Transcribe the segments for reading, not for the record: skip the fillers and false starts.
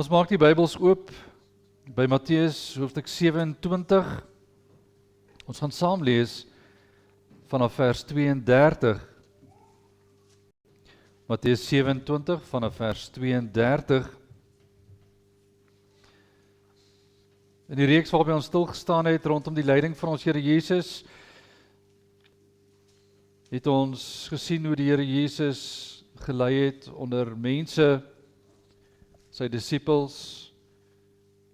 Ons maak die Bybels oop by Matteus hoofstuk 27. Ons gaan saam lees vanaf vers 32. Matteus 27 vanaf vers 32. In die reeks waarby ons stilgestaan het rondom die lyding van ons Here Jesus, het ons gesien hoe die Here Jesus gelei het onder mense, sy disippels,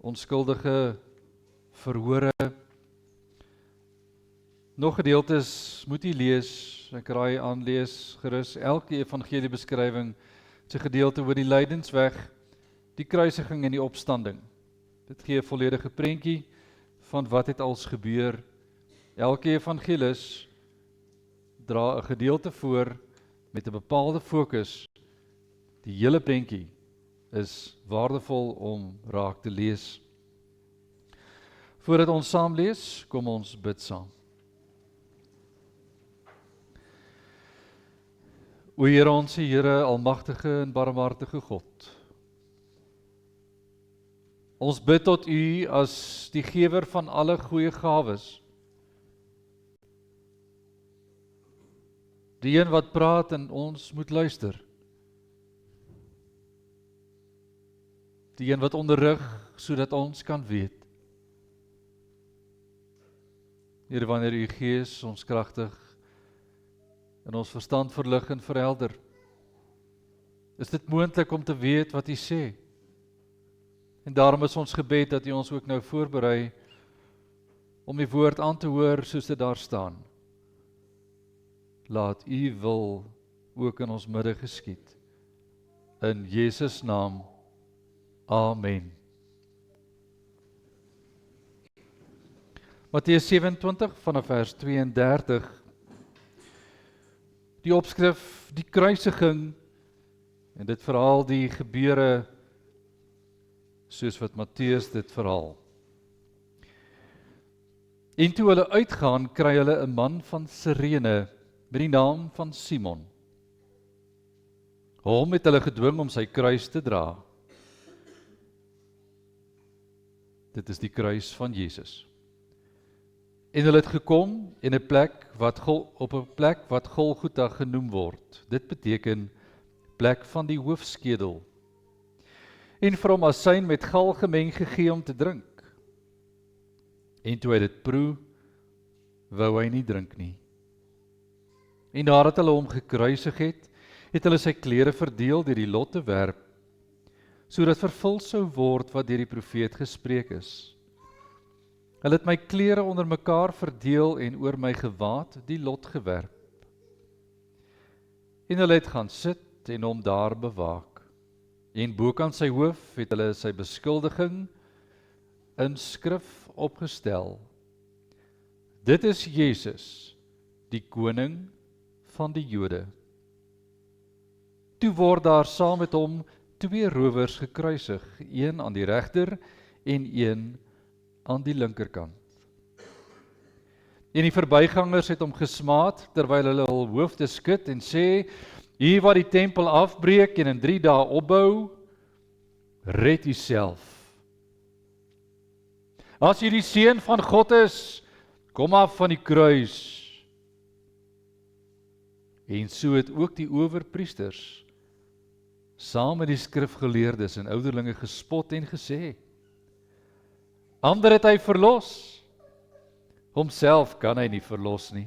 onskuldige verhore. Nog gedeeltes moet jy lees, ek raai aanlees gerus elke evangeliebeskrywing, sy gedeelte oor die lydensweg, die kruisiging en die opstanding. Dit gee 'n volledige prentjie van wat het als gebeur. Elke evangelis dra 'n gedeelte voor met 'n bepaalde fokus. Die hele prentjie is waardevol om raak te lees. Voordat ons saam lees, kom ons bid saam. O Here, ons Here, almagtige en barmhartige God. Ons bid tot U as die gewer van alle goeie gawes. Die een wat praat en ons moet luister. Die een wat onderrig, sodat ons kan weet. Here, wanneer U Gees ons kragtig en ons verstand verlig en verhelder, is dit moontlik om te weet wat U sê. En daarom is ons gebed dat U ons ook nou voorberei om die woord aan te hoor soos dit daar staan. Laat U wil ook in ons midde geskied. In Jesus naam. Amen. Matteus 27 vanaf vers 32. Die opskrif, die kruisiging, en dit verhaal die gebeure soos wat Matteus dit verhaal. En toe hulle uitgaan, kry hulle 'n man van Sirene met die naam van Simon. Hom het hulle gedwing om sy kruis te dra. Dit is die kruis van Jesus. En hulle het gekom in 'n plek op 'n plek wat Golgotha genoem word. Dit beteken plek van die hoofskedel. En vir hom asyn met gal gemeng gegee om te drink. En toe hy dit proe, wou hy nie drink nie. En nadat hulle hom gekruisig het, het hulle sy klere verdeel deur die lot te werp, sodat vervul sou word wat deur die profeet gespreek is. Hulle het my klere onder mekaar verdeel en oor my gewaad die lot gewerp. En hulle het gaan sit en hom daar bewaak. En bokant sy hoof het hulle sy beskuldiging in skrif opgestel. Dit is Jesus, die koning van die Jode. Toe word daar saam met hom 2 rowers gekruisig, een aan die regter en een aan die linkerkant. En die verbygangers het hom gesmaad, terwyl hulle hul hoofde skud en sê, hier wat die tempel afbreek en in 3 dae opbou, red u self. As u die seun van God is, kom af van die kruis. En so het ook die owerpriesters, saam met die skrifgeleerdes en ouderlinge gespot en gesê, ander het hy verlos, homself kan hy nie verlos nie.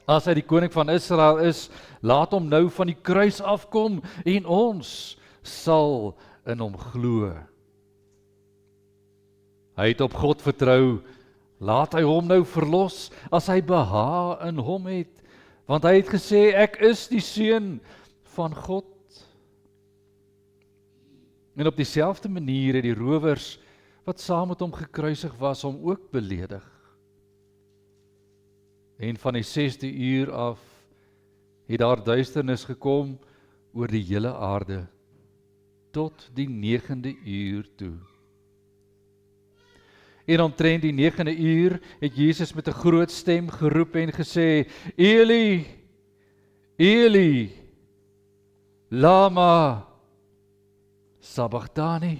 As hy die koning van Israel is, laat hom nou van die kruis afkom en ons sal in hom glo. Hy het op God vertrou, laat hy hom nou verlos as hy behaag in hom het, want hy het gesê, ek is die seun van God. En op dieselfde manier het die rowers wat saam met hom gekruisig was, hom ook beledig. En van die 6de uur af het daar duisternis gekom oor die hele aarde, tot die 9de uur toe. En omtrent die 9de uur het Jesus met 'n groot stem geroep en gesê, Eli, Eli, lama Sabachthani.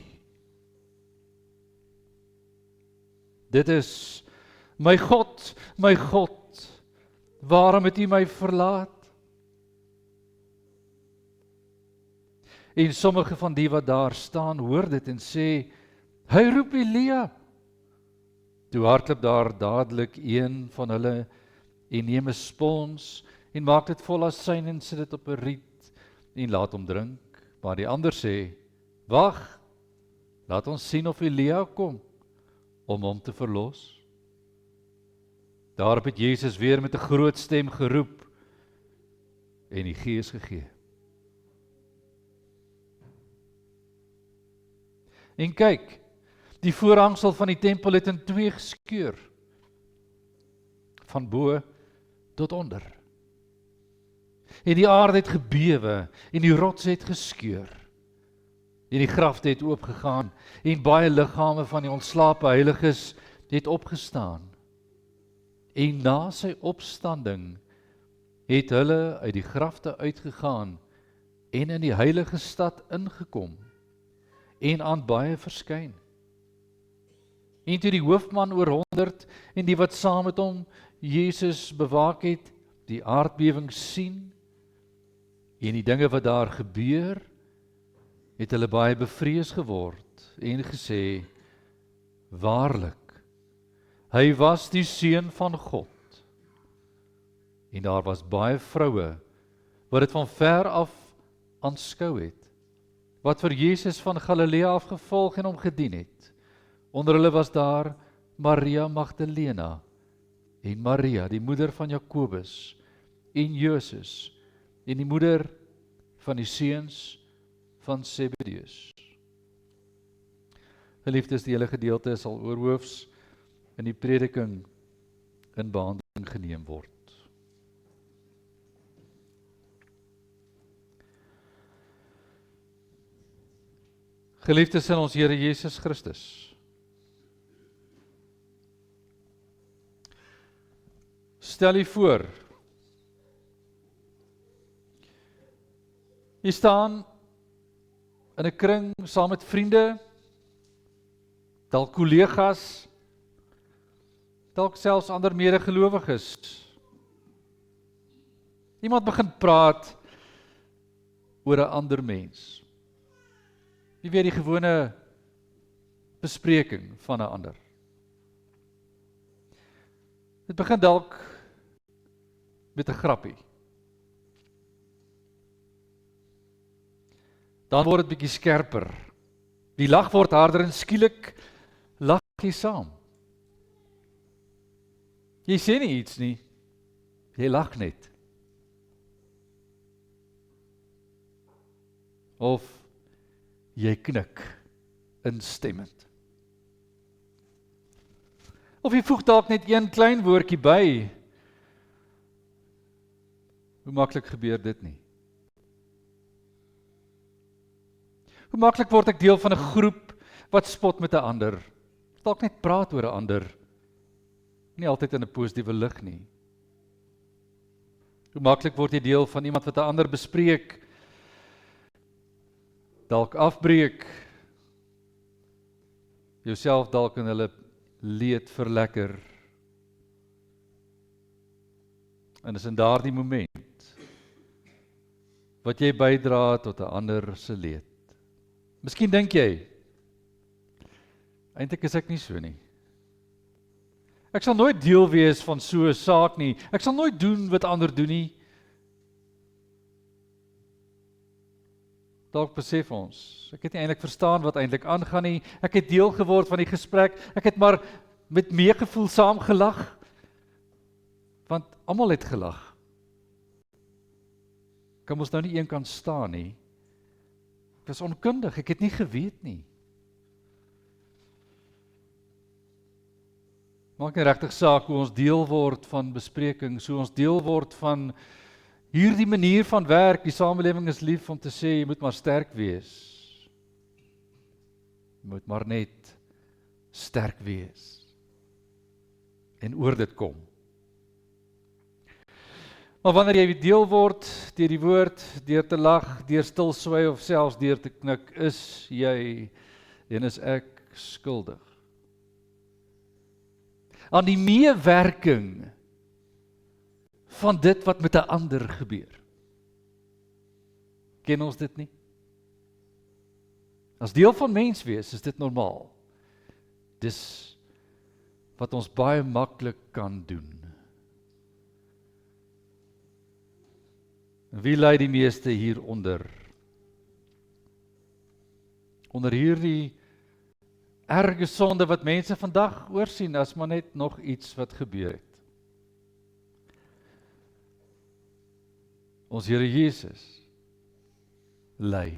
Dit is, my God, waarom het U my verlaat? En sommige van die wat daar staan, hoor dit en sê, hy roep Elia. Toe hardloop daar dadelik een van hulle en neem 'n spons en maak dit vol asyn en sit dit op 'n riet en laat hom drink. Maar die ander sê, wag, laat ons sien of Elia kom om hom te verlos. Daarop het Jesus weer met 'n groot stem geroep en die Gees gegee. En kyk, die voorhangsel van die tempel het in 2 geskeur, van bo tot onder. En die aarde het gebewe, en die rots het geskeur, en die grafte het oopgegaan, en baie liggame van die ontslape heiliges het opgestaan. En na sy opstanding het hulle uit die grafte uitgegaan, en in die heilige stad ingekom, en aan baie verskyn. En toe die hoofman oor 100 en die wat saam met hom Jesus bewaak het, die aardbewing sien, en die dinge wat daar gebeur, het hulle baie bevrees geword, en gesê, waarlik, hy was die Seun van God. En daar was baie vroue, wat het van ver af aanskou het, wat vir Jesus van Galilea af gevolg en hom gedien het. Onder hulle was daar Maria Magdalena en Maria, die moeder van Jakobus en Joses en die moeder van die seuns van Zebedeus. Geliefdes, die hele gedeelte sal oorhoofs in die prediking in behandeling geneem word. Geliefdes in ons Here Jesus Christus, stel u voor, jy staan in 'n kring saam met vriende, dalk kollegas, dalk selfs ander medegelowiges. Iemand begin praat oor 'n ander mens. Jy weet, die gewone bespreking van 'n ander. Dit begin dalk met 'n grappie. Dan word dit bietjie skerper. Die lag word harder en skielik lag jy saam. Jy sê nie iets nie, jy lag net. Of jy knik instemmend. Of jy voeg dalk net een klein woordjie by. Hoe maklik gebeur dit nie? Hoe maklik word ek deel van 'n groep wat spot met 'n ander? Dalk net praat oor 'n ander. Nie altyd in 'n positiewe lig nie. Hoe maklik word jy deel van iemand wat 'n ander bespreek? Dalk afbreek, jouself dalk in hulle leed verlekker. En is in daardie moment wat jy bydra tot 'n ander se leed. Miskien dink jy, eintlik is ek nie so nie. Ek sal nooit deel wees van so 'n saak nie. Ek sal nooit doen wat ander doen nie. Dalk besef ons, ek het nie eintlik verstaan wat eintlik aangaan nie. Ek het deel geword van die gesprek. Ek het maar met meegevoel saam gelag. Want almal het gelag. Kan ons nou nie een kan staan nie. Ek was onkundig, ek het nie geweet nie. Maak nie regtig saak hoe ons deel word van besprekings, hoe ons deel word van hierdie manier van werk. Die samelewing is lief om te sê, jy moet maar sterk wees. Jy moet maar net sterk wees. En oor dit kom. Maar wanneer jy deel word deur die woord, deur te lag, deur stil swai of selfs deur te knik, is jy en is ek skuldig aan die meewerking van dit wat met 'n ander gebeur. Ken ons dit nie? As deel van mens wees, is dit normaal. Dis wat ons baie maklik kan doen. Wie ly die meeste hieronder? Onder hierdie erge sonde wat mense vandag oorsien, as maar net nog iets wat gebeur het. Ons Here Jesus ly.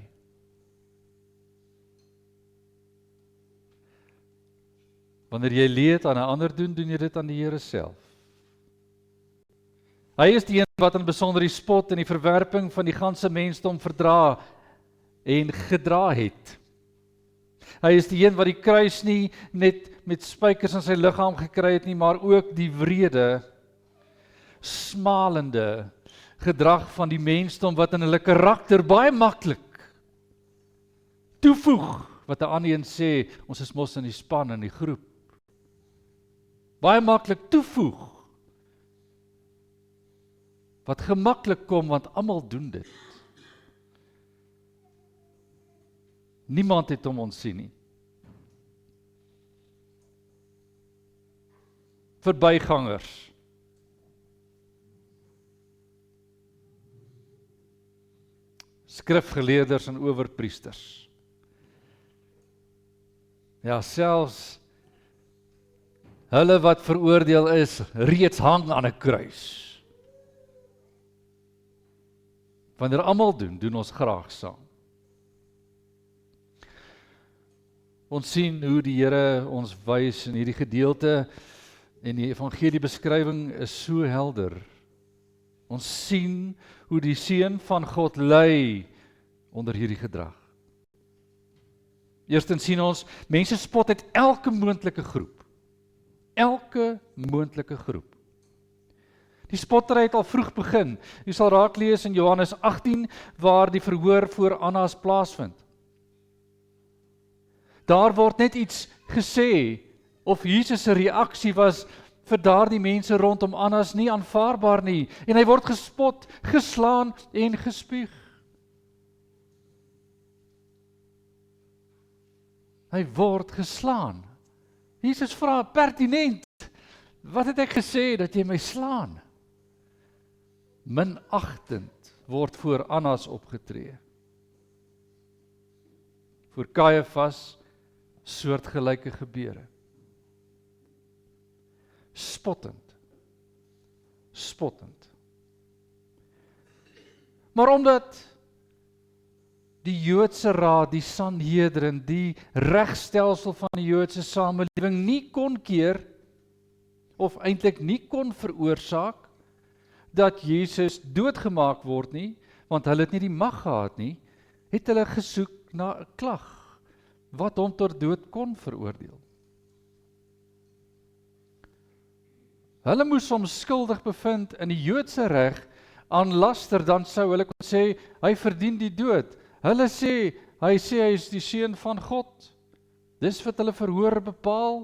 Wanneer jy leed aan 'n ander doen jy dit aan die Here self. Hy is die een wat in besonder die spot en die verwerping van die ganse mensdom verdra en gedra het. Hy is die een wat die kruis nie net met spykers in sy liggaam gekry het nie, maar ook die wrede, smalende gedrag van die mensdom wat in hulle karakter baie maklik toevoeg, wat 'n ander een sê, ons is mos in die span, in die groep. Baie maklik toevoeg, wat gemaklik kom, want almal doen dit. Niemand het hom ontsien nie. Verbygangers. Skrifgeleerders en owerpriesters. Ja, selfs hulle wat veroordeel is, reeds hang aan 'n kruis. Wanneer almal doen ons graag saam. Ons sien hoe die Here ons wys in hierdie gedeelte en die evangelie beskrywing is so helder. Ons sien hoe die Seun van God ly onder hierdie gedrag. Eerstens sien ons, mense spot uit elke moontlike groep. Elke moontlike groep. Die spottery het al vroeg begin. Jy sal raak lees in Johannes 18, waar die verhoor voor Annas plaasvind. Daar word net iets gesê, of Jesus se reaksie was vir daardie mense rondom Annas nie aanvaarbaar nie, en hy word gespot, geslaan en gespuug. Hy word geslaan. Jesus vra pertinent, wat het ek gesê dat jy my slaan? Minagtend word voor Annas opgetree. Voor Kajafas soortgelyke gebeure. Spottend. Spottend. Maar omdat die Joodse raad, die Sanhedrin, die regstelsel van die Joodse samelewing nie kon keer, of eintlik nie kon veroorsaak, dat Jesus doodgemaak word nie, want hulle het nie die mag gehad nie, het hulle gesoek na 'n klag, wat hom tot dood kon veroordeel. Hulle moes hom skuldig bevind in die Joodse reg aan laster, dan sou hulle kon sê, hy verdien die dood. Hulle sê, hy is die Seun van God. Dis wat hulle verhoor bepaal.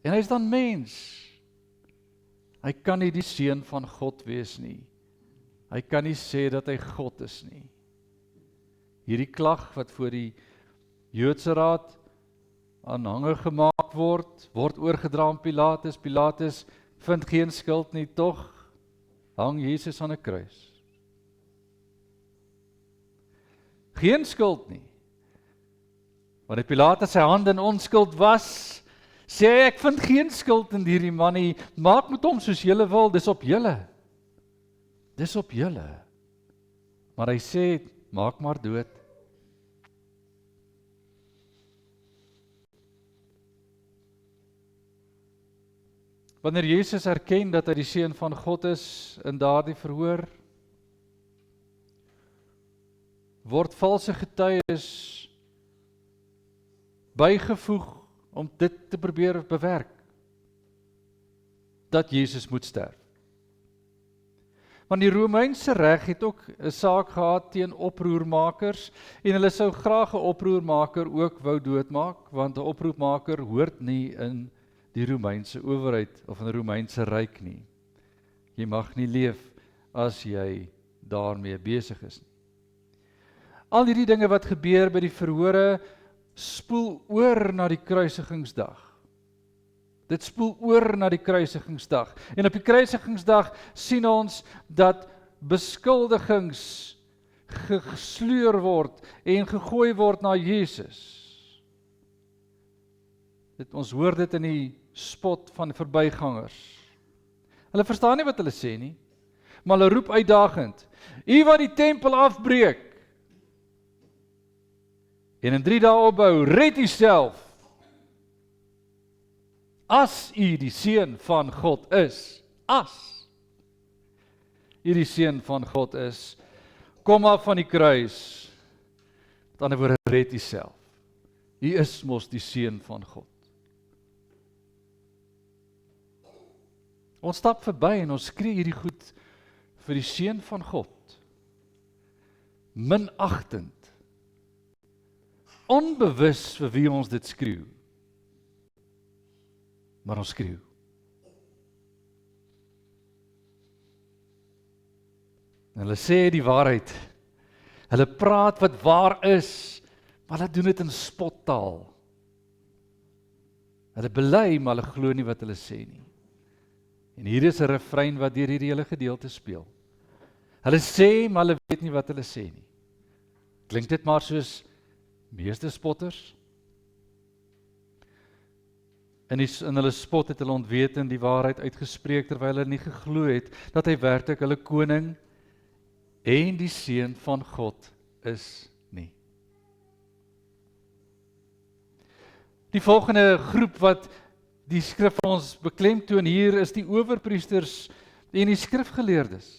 En hy is dan mens. Hy kan nie die Seun van God wees nie. Hy kan nie sê dat hy God is nie. Hierdie klag wat voor die Joodse raad aanhanger gemaak word oorgedra aan Pilatus. Pilatus vind geen skuld nie, tog hang Jesus aan 'n kruis. Geen skuld nie. Wanneer Pilatus sy hande in onskuld was, sê hy, ek vind geen skuld in hierdie man nie, maak met hom soos julle wil, dis op julle. Dis op julle. Maar hy sê, maak maar dood. Wanneer Jesus erken dat hy die Seun van God is in daardie verhoor, word valse getuies bygevoeg om dit te probeer bewerk, dat Jesus moet sterf. Want die Romeinse reg het ook 'n saak gehad teen oproermakers en hulle sou graag 'n oproermaker ook wou doodmaak, want 'n oproermaker hoort nie in die Romeinse owerheid of in die Romeinse ryk nie. Jy mag nie leef as jy daarmee besig is nie. Al hierdie dinge wat gebeur by die verhore spoel oor na die kruisigingsdag. Dit spoel oor na die kruisigingsdag. En op die kruisigingsdag sien ons dat beskuldigings gesleur word en gegooi word na Jesus. Ons hoor dit in die spot van verbygangers. Hulle verstaan nie wat hulle sê nie, maar hulle roep uitdagend, U wat die tempel afbreek en in 3 dae opbou, red U self. As U die seun van God is, as U die seun van God is, kom af van die kruis. Met ander woorde, red U self. U is mos die seun van God. Ons stap verby en ons skree hierdie goed vir die seun van God. Minagtend. Onbewus vir wie ons dit skreeu. Maar ons skreeu. En hulle sê die waarheid. Hulle praat wat waar is, maar hulle doen dit in spottaal. Hulle bely, maar hulle glo nie wat hulle sê nie. En hier is 'n refrein wat deur hierdie hele gedeelte speel. Hulle sê, maar hulle weet nie wat hulle sê nie. Klink dit maar soos meeste spotters? In hulle spot het hulle onwetend die waarheid uitgespreek, terwyl hulle nie geglo het, dat hy werklik hulle koning en die seun van God is nie. Die volgende groep wat die skrif vir ons beklemtoon hier is die owerpriesters en die skrifgeleerdes.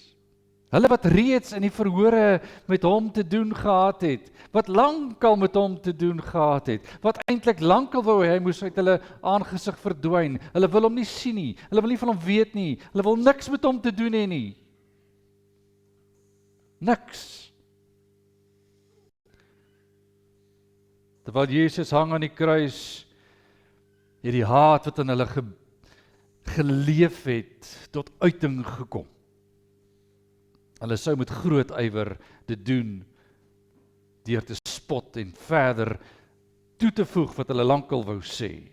Hulle wat reeds in die verhore met hom te doen gehad het, wat lankal met hom te doen gehad het, wat eintlik lankal wou hy moes uit hulle aangesig verdwyn. Hulle wil hom nie sien nie, hulle wil nie van hom weet nie, hulle wil niks met hom te doen hê nie. Niks. Terwyl Jesus hang aan die kruis, het die haat wat in hulle geleef het, tot uiting gekom. Hulle sou met groot ywer dit doen, deur te spot en verder toe te voeg wat hulle lankal wou sê.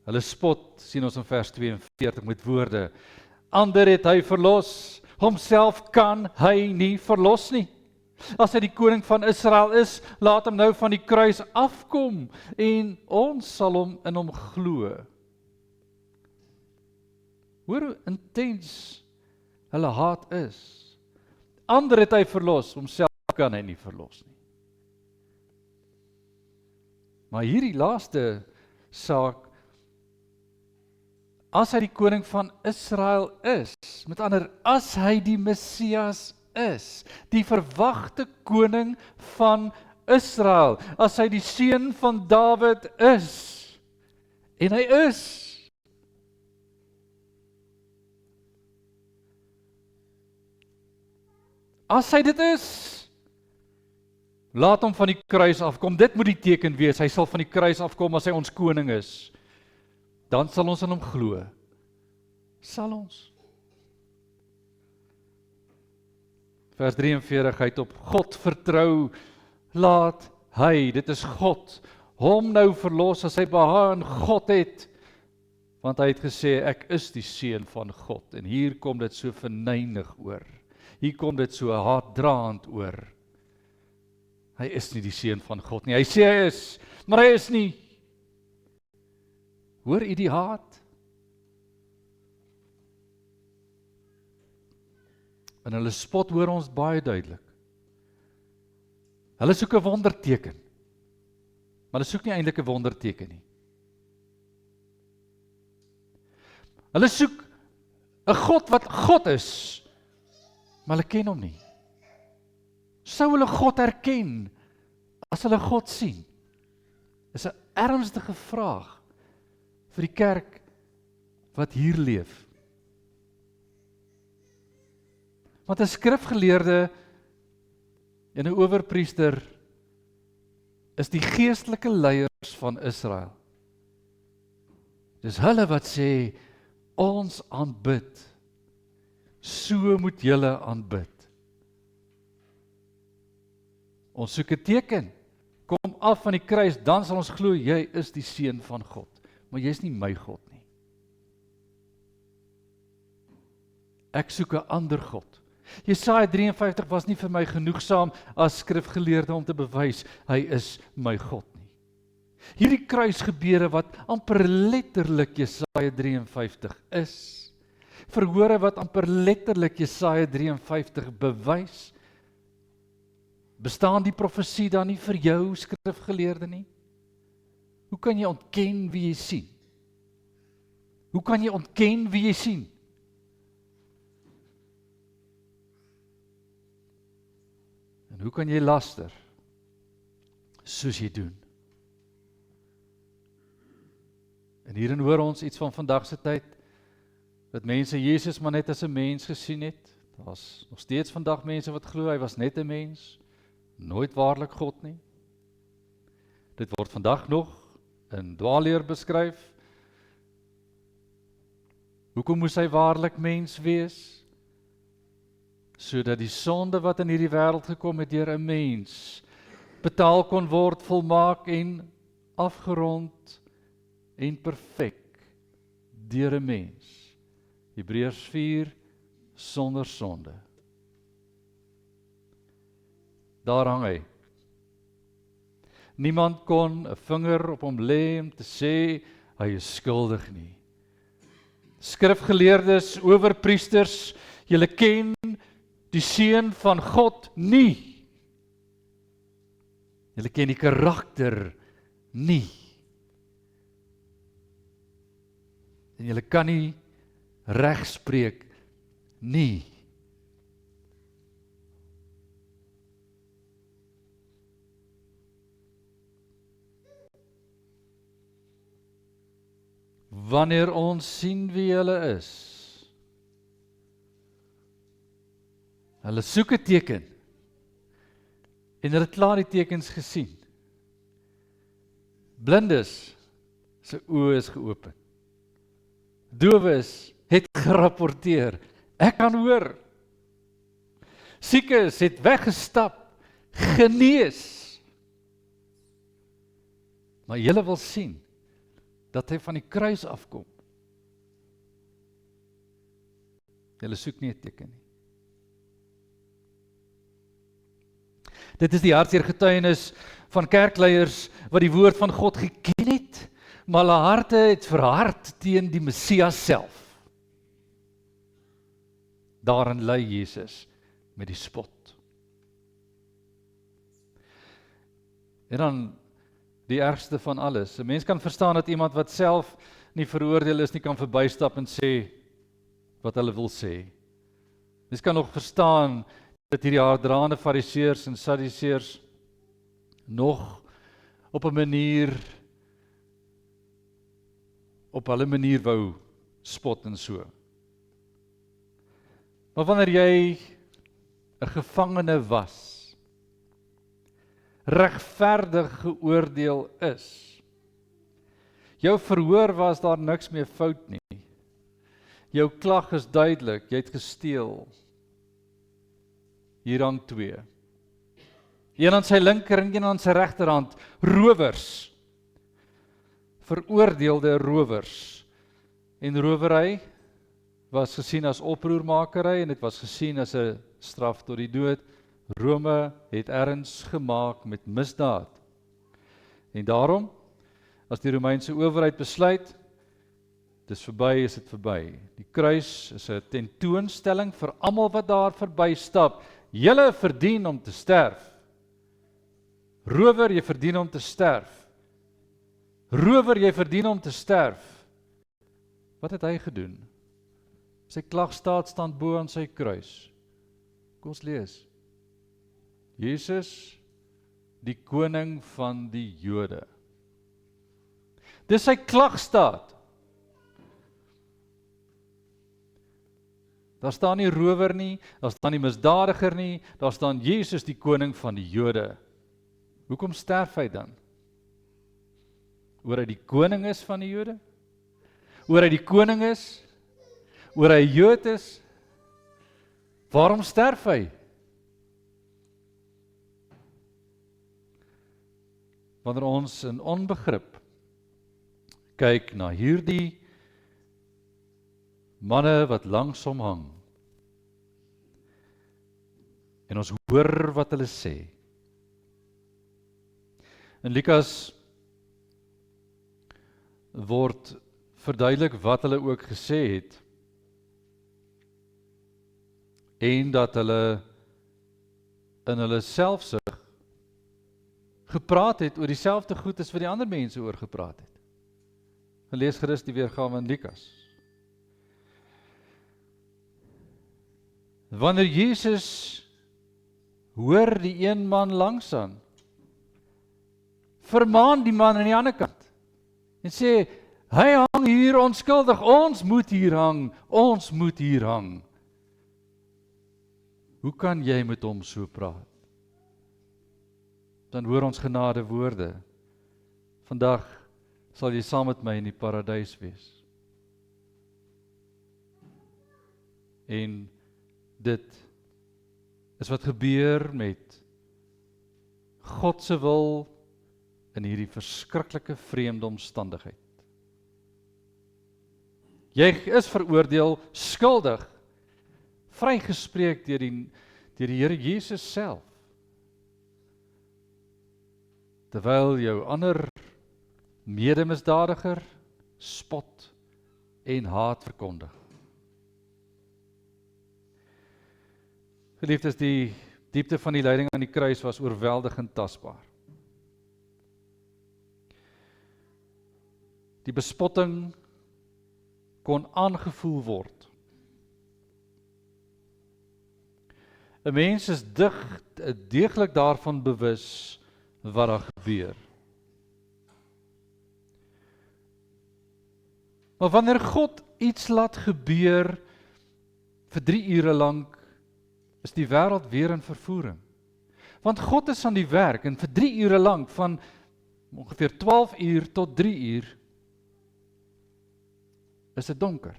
Hulle spot, sien ons in vers 42 met woorde, ander het hy verlos, homself kan hy nie verlos nie. As hy die koning van Israel is, laat hom nou van die kruis afkom, en ons sal hom in hom glo. Hoor hoe intens hulle haat is. Ander het hy verlos, homself kan hy nie verlos nie. Maar hierdie laaste saak, as hy die koning van Israel is, met ander, as hy die Messias is, die verwagte koning van Israel, as hy die seun van Dawid is, en hy is, as hy dit is, laat hom van die kruis afkom. Dit moet die teken wees, hy sal van die kruis afkom as hy ons koning is. Dan sal ons in hom glo. Sal ons. Vers 43, hy het op God vertrou, laat hy, dit is God, hom nou verlos as hy behaag in God het, want hy het gesê, ek is die seun van God, en hier kom dit so verneig oor. Hier kom dit so haatdraand oor. Hy is nie die seun van God nie. Hy sê hy is, maar hy is nie. Hoor u die haat? In hulle spot hoor ons baie duidelik. Hulle soek 'n wonderteken. Maar hulle soek nie eintlik 'n wonderteken nie. Hulle soek 'n God wat God is, maar hulle ken hom nie. Sou hulle God herken as hulle God sien? Dis 'n ernstige vraag vir die kerk wat hier leef. Want 'n skrifgeleerde en 'n owerpriester is die geestelike leiers van Israel. Dis hulle wat sê, ons aanbid, so moet julle aanbid. Ons soek 'n teken, kom af van die kruis, dan sal ons glo, jy is die seun van God, maar jy is nie my God nie. Ek soek 'n ander God. Jesaja 53 was nie vir my genoegsaam as skrifgeleerde om te bewys, hy is my God nie. Hierdie kruisgebede wat amper letterlik Jesaja 53 is, verhore wat amper letterlik Jesaja 53 bewys, bestaan die profesie dan nie vir jou skrifgeleerde nie? Hoe kan jy ontken wie jy sien? Hoe kan jy ontken wie jy sien? En hoe kan jy laster soos jy doen? En hierin hoor ons iets van vandag se tyd, dat mense Jesus maar net as 'n mens gesien het. Daar's nog steeds vandag mense wat glo hy was net 'n mens, nooit waarlik God nie. Dit word vandag nog in dwaalleer beskryf. Hoekom moes hy waarlik mens wees? Sodat die sonde wat in hierdie wêreld gekom het deur 'n mens betaal kon word, volmaak en afgerond en perfek deur 'n mens. Hebreërs 4, sonder sonde. Daar hang hy. Niemand kon 'n vinger op hom lê om te sê hy is skuldig nie. Skrifgeleerdes, owerpriesters, julle ken die seun van God nie. Julle ken die karakter nie. En julle kan nie regspreek nie. Wanneer ons sien wie hulle is, hulle soek 'n teken, en hulle het klaar die tekens gesien. Blindes se oë is geopen. Dowes het gerapporteer, ek kan hoor. Siekes het weggestap, genees. Maar julle wil sien dat hy van die kruis afkom. Julle soek nie 'n teken nie. Dit is die hartseer getuienis van kerkleiers wat die woord van God geken het, maar hulle harte het verhard teen die Messias self. Daarin lei Jesus met die spot. En dan die ergste van alles. 'n Mens kan verstaan dat iemand wat self nie veroordeel is nie kan verbystap en sê wat hulle wil sê. Mens kan nog verstaan dat hierdie haardraande fariseërs en sadduseërs nog op 'n manier op hulle manier wou spot en so. Maar wanneer jy 'n gevangene was, regverdig geoordeel is, jou verhoor was daar niks meer fout nie, jou klag is duidelik, jy het gesteel, hier hang 2, een aan sy linker en een aan sy regterhand, rowers, veroordeelde rowers, en rowery was gesien as oproermakery en dit was gesien as 'n straf tot die dood. Rome het erns gemaak met misdaad. En daarom, as die Romeinse owerheid besluit, dis verby, is dit verby. Die kruis is 'n tentoonstelling vir almal wat daar verby stap. Julle verdien om te sterf. Rower, jy verdien om te sterf. Rower, jy verdien om te sterf. Wat het hy gedoen? Sy klagstaat staan bo aan sy kruis. Kom ons lees. Jesus, die koning van die Jode. Dis sy klagstaat. Daar staan nie rower nie, daar staan nie misdadiger nie, daar staan Jesus die koning van die Jode. Hoekom sterf hy dan? Oor hy die koning is van die Jode? Oor hy die koning is? Oor hy Jood is? Waarom sterf hy? Wanneer ons in onbegrip kyk na hierdie manne wat langs hom hang, en ons hoor wat hulle sê. In Lukas word verduidelik wat hulle ook gesê het, en dat hulle in hulle selfsug gepraat het oor dieselfde goed as wat die ander mense oor gepraat het. Lees gerus die weergawe in Lukas. Wanneer Jesus hoor die een man langsaan, vermaan die man aan die ander kant en sê, hy hang hier onskuldig, ons moet hier hang, ons moet hier hang. Hoe kan jy met hom so praat? Dan hoor ons genade woorde. Vandag sal jy saam met my in die paradys wees. En dit is wat gebeur met God se wil in hierdie verskriklike vreemde omstandigheid. Jy is veroordeel skuldig, vrygespreek deur die Here Jesus self. Terwyl jou ander medemisdadiger spot en haat verkondig. Geliefdes, die diepte van die lyding aan die kruis was oorweldigend tasbaar. Die bespotting kon aangevoel word. 'n Mens is deeglik daarvan bewus wat daar gebeur. Maar wanneer God iets laat gebeur vir 3 ure lank, is die wêreld weer in vervoering. Want God is aan die werk en vir 3 ure lank, van ongeveer 12 uur tot 3 uur, is dit donker.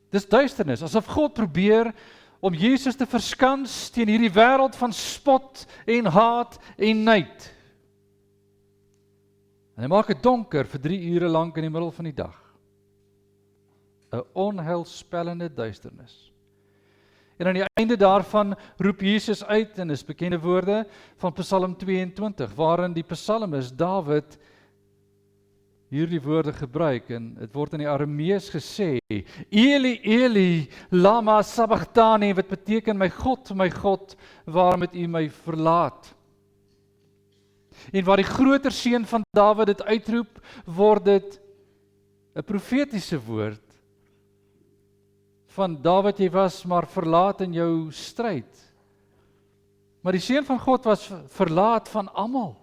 Dis duisternis, asof God probeer om Jesus te verskans teen hierdie wêreld van spot en haat en nyd. En hy maak dit donker vir 3 ure lank in die middel van die dag. 'n onheilspellende duisternis. En aan die einde daarvan roep Jesus uit, en is bekende woorde van Psalm 22, waarin die psalmis Dawid hierdie woorde gebruik, en het word in die Aramees gesê, Eli, Eli, lama sabachthani, wat beteken, my God, waarom het u my verlaat? En waar die groter seun van Dawid dit uitroep, word dit 'n profetiese woord, van Dawid, jy was maar verlaat in jou stryd. Maar die seun van God was verlaat van almal.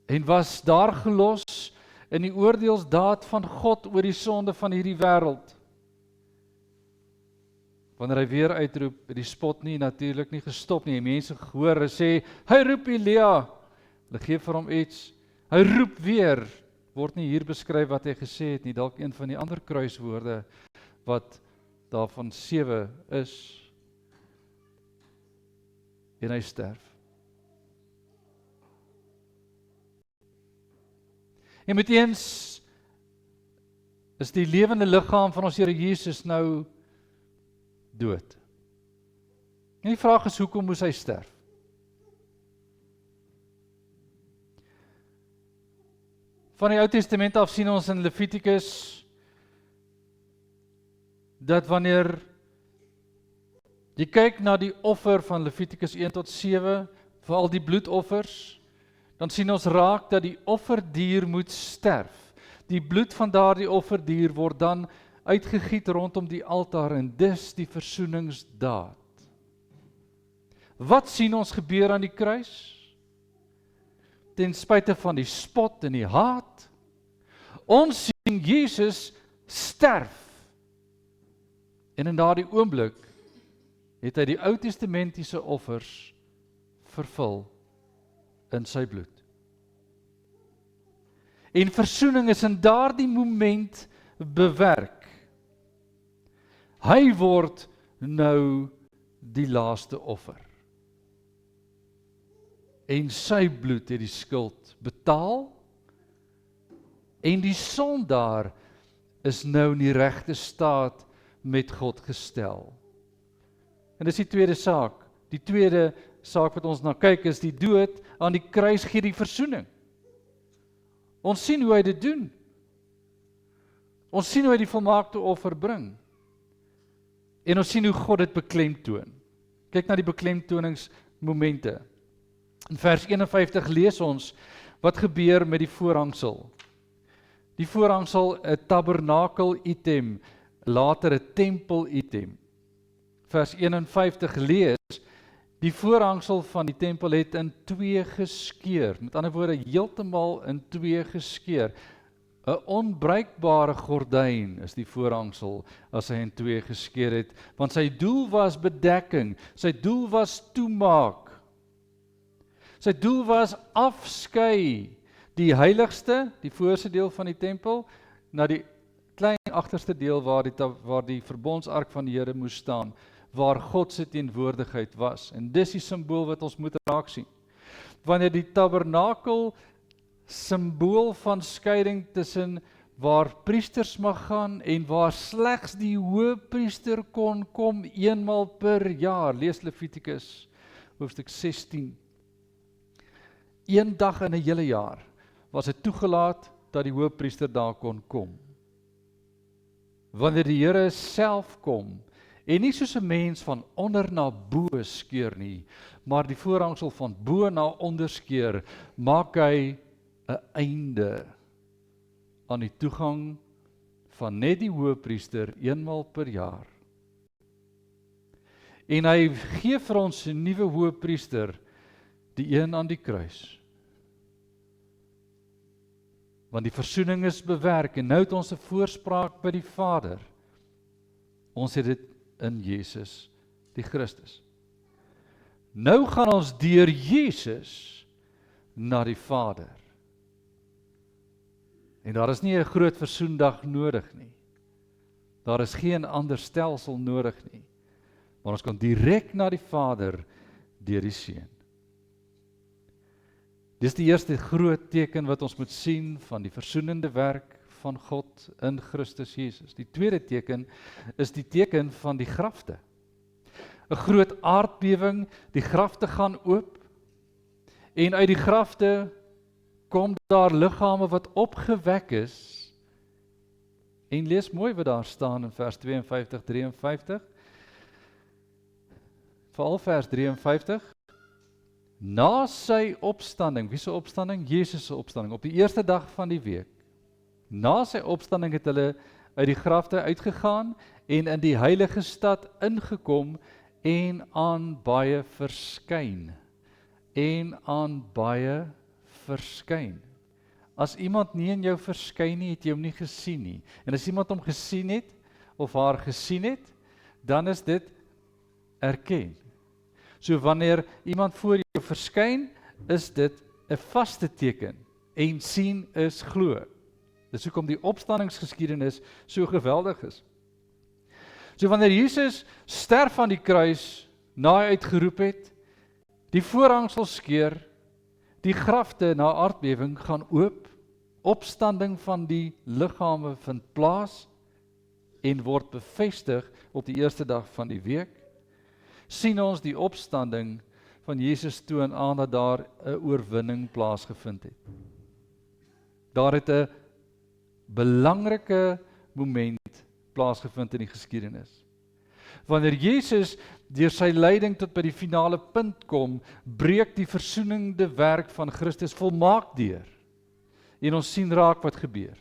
En was daar gelos in die oordeelsdaad van God oor die sonde van hierdie wêreld. Wanneer hy weer uitroep, het die spot natuurlik nie gestop nie. Die mense gehoor en sê, hy roep Elia. Hulle gee vir hom iets. Hy roep weer. Word nie hier beskryf wat hy gesê het nie, dalk een van die ander kruiswoorde wat daarvan 7 is. En hy sterf. En meteens is die lewende liggaam van ons Here Jesus nou dood. En die vraag is, hoekom moes hy sterf? Van die Ou Testament af sien ons in Levitikus dat wanneer jy kyk na die offer van Levitikus 1 tot 7, veral die bloedoffers, dan sien ons raak dat die offerdier moet sterf. Die bloed van daardie offerdier word dan uitgegiet rondom die altaar, en dis die versoeningsdaad. Wat sien ons gebeur aan die kruis? Ten spyte van die spot en die haat, Ons sien Jesus sterf. En in daardie oomblik het hy die Ou Testamentiese offers vervul in sy bloed. En versoening is in daardie moment bewerk. Hy word nou die laaste offer. En sy bloed het die skuld betaal, en die sondaar is nou in die regte staat met God gestel. En dis die tweede saak. Die tweede saak wat ons na kyk is die dood aan die kruis gee die versoening. Ons sien hoe hy dit doen. Ons sien hoe hy die volmaakte offer bring. En ons sien hoe God dit beklemtoon. Kyk na die beklemtoningsmomente. In vers 51 lees ons wat gebeur met die voorhangsel. Die voorhangsel, 'n tabernakel item, later 'n tempel item. Vers 51 lees, die voorhangsel van die tempel het in twee geskeur. Met ander woorde, heeltemal in twee geskeur. 'n Onbruikbare gordyn is die voorhangsel as hy in twee geskeur het, want sy doel was bedekking, sy doel was toemaak. Sy doel was afskei die heiligste, die voorste deel van die tempel, na die klein agterste deel waar die verbondsark van die Here moes staan, waar God se teenwoordigheid was. En dis die simbool wat ons moet raak sien. Wanneer die tabernakel simbool van skeiding tussen waar priesters mag gaan en waar slegs die hoëpriester kon kom eenmal per jaar, lees Levitikus hoofstuk 16. Een dag in 'n hele jaar was dit toegelaat dat die hoëpriester daar kon kom. Wanneer die Here self kom, en nie soos 'n mens van onder na bo skeur nie, maar die voorhangsel van bo na onder skeur, maak hy 'n einde aan die toegang van net die hoëpriester eenmal per jaar. En hy gee vir ons 'n nuwe hoëpriester, die een aan die kruis. Want die versoening is bewerk en nou het ons 'n voorspraak by die Vader. Ons het dit in Jesus, die Christus. Nou gaan ons deur Jesus na die Vader. En daar is nie 'n groot versoendag nodig nie. Daar is geen ander stelsel nodig nie. Maar ons kan direk na die Vader deur die Seun. Dis die eerste groot teken wat ons moet sien van die versoenende werk van God in Christus Jesus. Die tweede teken is die teken van die grafte. 'n Groot aardbewing, die grafte gaan oop, en uit die grafte kom daar liggame wat opgewek is. En lees mooi wat daar staan in vers 52, 53. Veral vers 53. Na sy opstanding, wie se opstanding? Jesus se opstanding, op die eerste dag van die week. Na sy opstanding het hulle uit die grafte uitgegaan en in die heilige stad ingekom en aan baie verskyn. As iemand nie in jou verskyn nie, het jy hom nie gesien nie. En as iemand hom gesien het, of haar gesien het, dan is dit erken. So wanneer iemand voor jou verskyn, is dit 'n vaste teken. En sien is glo. Dis hoekom die opstandingsgeskiedenis so geweldig is. So wanneer Jesus sterf aan die kruis, na hy uitgeroep het, die voorhangsel skeur, die grafte na aardbewing gaan oop, opstanding van die liggame vind plaas en word bevestig op die eerste dag van die week, sien ons die opstanding van Jesus toon aan dat daar 'n oorwinning plaasgevind het. Daar het 'n belangrike moment plaasgevind in die geskiedenis. Wanneer Jesus deur sy lyding tot by die finale punt kom, breek die versoenende werk van Christus volmaak deur. En ons sien raak wat gebeur.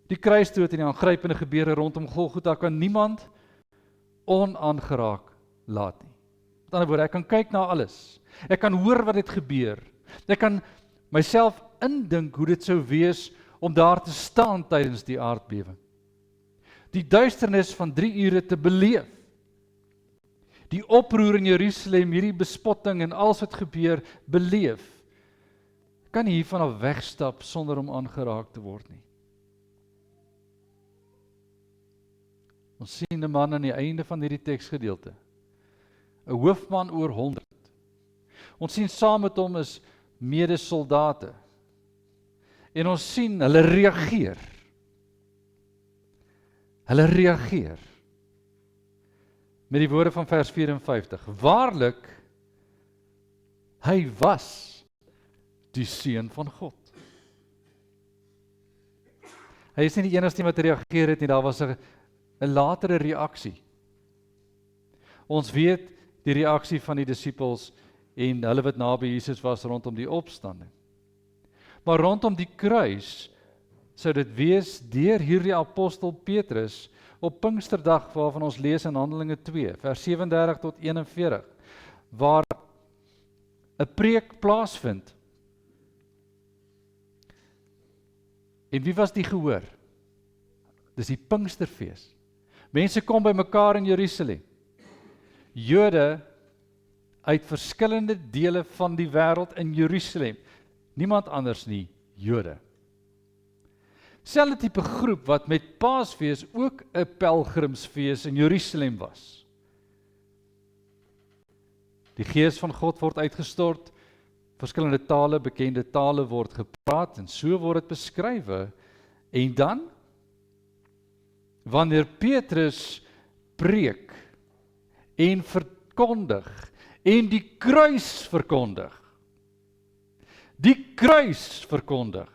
Die kruisdood en die aangrypende gebeure rondom Golgotha kan niemand onaangeraak laat nie. Met ander woorde, ek kan kyk na alles. Ek kan hoor wat dit gebeur. Ek kan myself indink hoe dit sou wees om daar te staan tydens die aardbewing. Die duisternis van 3 ure te beleef. Die oproer in Jerusalem, hierdie bespotting en alles wat gebeur, beleef. Kan nie hiervan af wegstap sonder om aangeraak te word nie. Ons sien 'n man aan die einde van hierdie teksgedeelte. 'n hoofman oor 100. Ons sien saam met hom is medesoldate. En ons sien hulle reageer. Hulle reageer. Met die woorde van vers 54. Waarlik, hy was die Seun van God. Hy is nie die enigste wat reageer het nie, daar was 'n latere reaksie. Ons weet die reaksie van die disippels en hulle wat naby Jesus was rondom die opstanding. Maar rondom die kruis sou dit wees deur hierdie apostel Petrus op Pinksterdag waarvan ons lees in Handelinge 2, vers 37 tot 41, waar 'n preek plaasvind. En wie was die gehoor? Dis die Pinksterfees. Mense kom by mekaar in Jerusalem. Jode uit verskillende dele van die wêreld in Jerusalem. Niemand anders nie, Jode. Selfde tipe groep wat met Paasfees ook 'n pelgrimsfees in Jerusalem was. Die Gees van God word uitgestort, verskillende tale, bekende tale word gepraat en so word dit beskrywe. En dan, wanneer Petrus preek en verkondig en die kruis verkondig,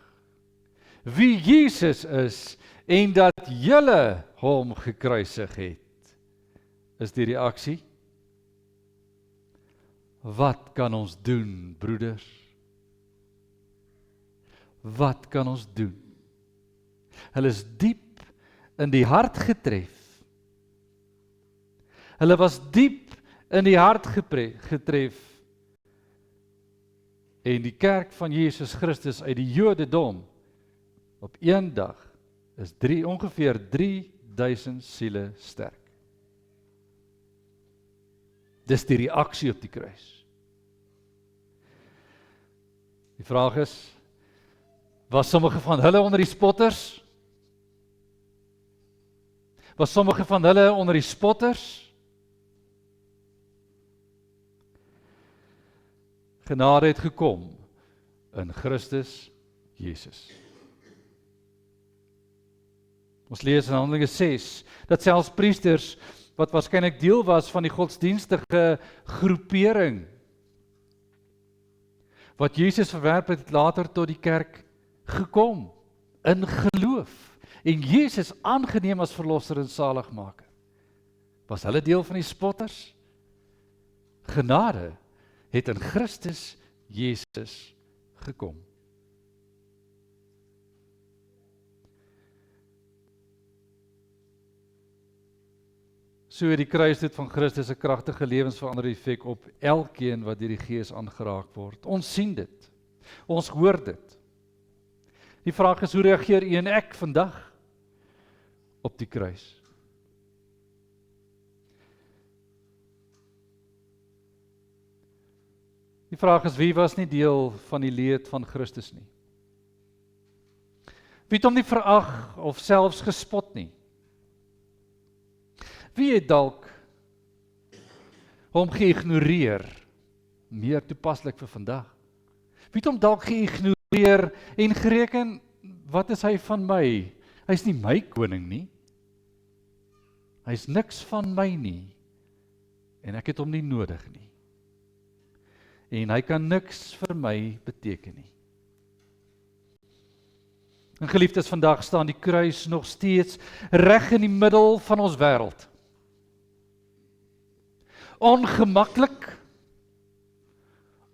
wie Jesus is en dat julle hom gekruisig het, is die reaksie. Wat kan ons doen, broeders? Wat kan ons doen? Hulle is diep in die hart getref. Hulle was diep in die hart getref. En die kerk van Jesus Christus uit die Jodendom op een dag is ongeveer 3000 siele sterk. Dis die reaksie op die kruis. Die vraag is, was sommige van hulle onder die spotters? Was sommige van hulle onder die spotters? Genade het gekom in Christus Jesus. Ons lees in Handelinge 6, dat selfs priesters, wat waarskynlik deel was van die godsdienstige groepering, wat Jesus verwerp het, later tot die kerk gekom, in geloof, en Jesus aangeneem as verlosser en saligmaker. Was hulle deel van die spotters? Genade het in Christus Jesus gekom. So het die kruisdood van Christus 'n kragtige lewensveranderde effek op elkeen wat deur die Gees aangeraak word. Ons sien dit. Ons hoor dit. Die vraag is, hoe reageer u en ek vandag op die kruis? Die vraag is, wie was nie deel van die leed van Christus nie? Wie het hom nie verag of selfs gespot nie? Wie het dalk hom geïgnoreer, meer toepaslik vir vandag? Wie het hom dalk geïgnoreer en gereken, wat is hy van my? Hy is nie my koning nie. Hy is niks van my nie. En ek het hom nie nodig nie. En hy kan niks vir my beteken nie. En geliefdes, vandag staan die kruis nog steeds reg in die middel van ons wêreld. Ongemaklik,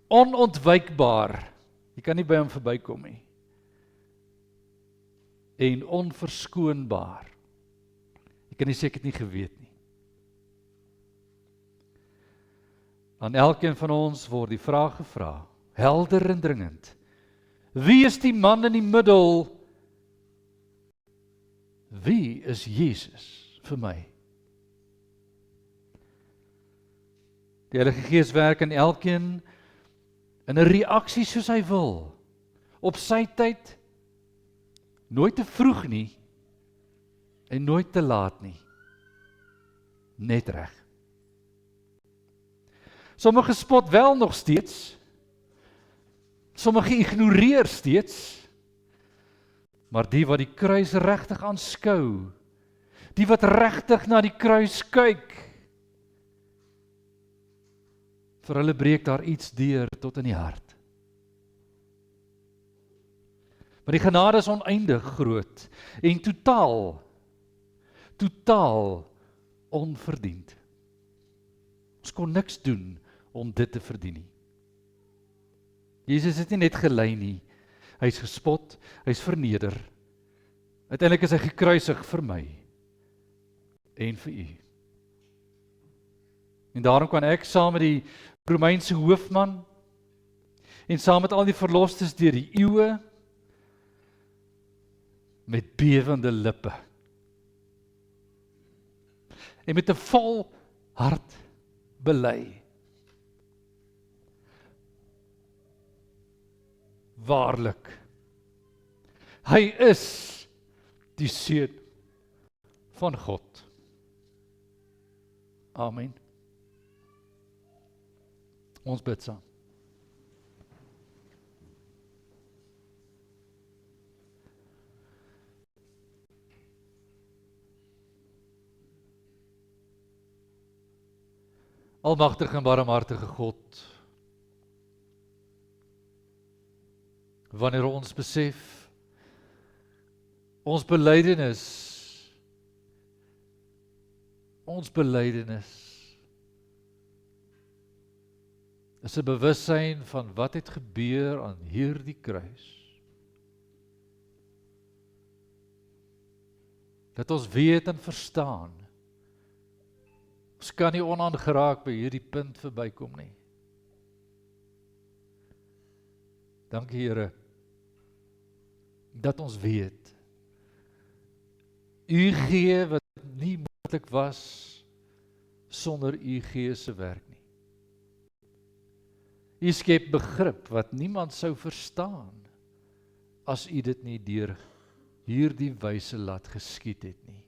onontwykbaar, jy kan nie by hom verbykom nie, en onverskoonbaar, jy kan nie seker nie geweet nie. Aan elkeen van ons word die vraag gevra, helder en dringend, wie is die man in die middel wie is Jesus vir my? Die Heilige Gees werk in elkeen in 'n reaksie soos hy wil, op sy tyd, nooit te vroeg nie, en nooit te laat nie, net reg. Sommige spot wel nog steeds, sommige ignoreer steeds, maar die wat die kruis regtig aanskou, die wat regtig na die kruis kyk, vir hulle breek daar iets deur tot in die hart. Maar die genade is oneindig groot en totaal onverdiend. Ons kon niks doen om dit te verdien nie. Jesus het nie net gelei nie, hy is gespot, hy is verneder. Uiteindelik is hy gekruisig vir my en vir u. En daarom kan ek saam met die Romeinse hoofman en saam met al die verlostes deur die eeue met bewende lippe en met 'n vol hart bely. Waarlik, hy is die Seun van God. Amen. Ons bid saam. Almagtige en barmhartige God, wanneer ons besef, ons belydenis is 'n bewussyn van wat het gebeur aan hierdie kruis. Dat ons weet en verstaan, ons kan nie onaangeraak by hierdie punt verbykom nie. Dankie Here, dat ons weet, U gee wat nie moontlik was sonder U Gees se werk nie. U skep begrip wat niemand sou verstaan as U dit nie deur hierdie wyse laat geskied het nie.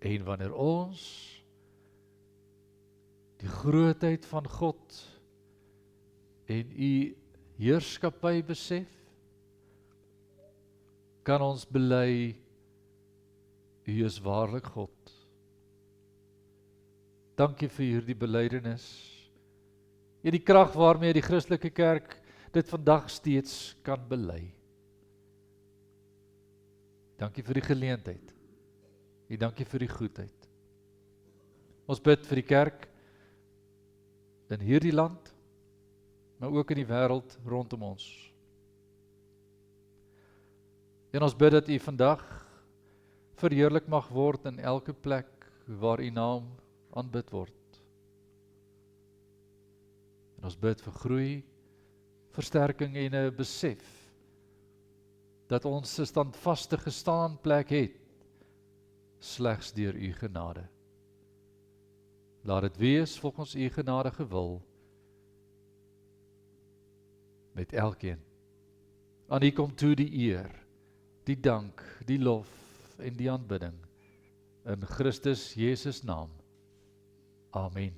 En wanneer ons die grootheid van God en U heerskappy besef, kan ons bely, U is waarlik God. Dankie vir hierdie belydenis. En die krag waarmee die Christelike Kerk dit vandag steeds kan bely. Dankie vir die geleentheid. En dankie vir die goedheid. Ons bid vir die kerk in hierdie land, maar ook in die wêreld rondom ons. En ons bid dat U vandag verheerlik mag word in elke plek waar U naam aanbid word. En ons bid vir groei, versterking en 'n besef dat ons 'n standvastige staanplek het slegs deur U genade. Laat dit wees volgens U genadige wil met elkeen. Aan U kom toe die eer, die dank, die lof en die aanbidding in Christus Jesus naam. Amen.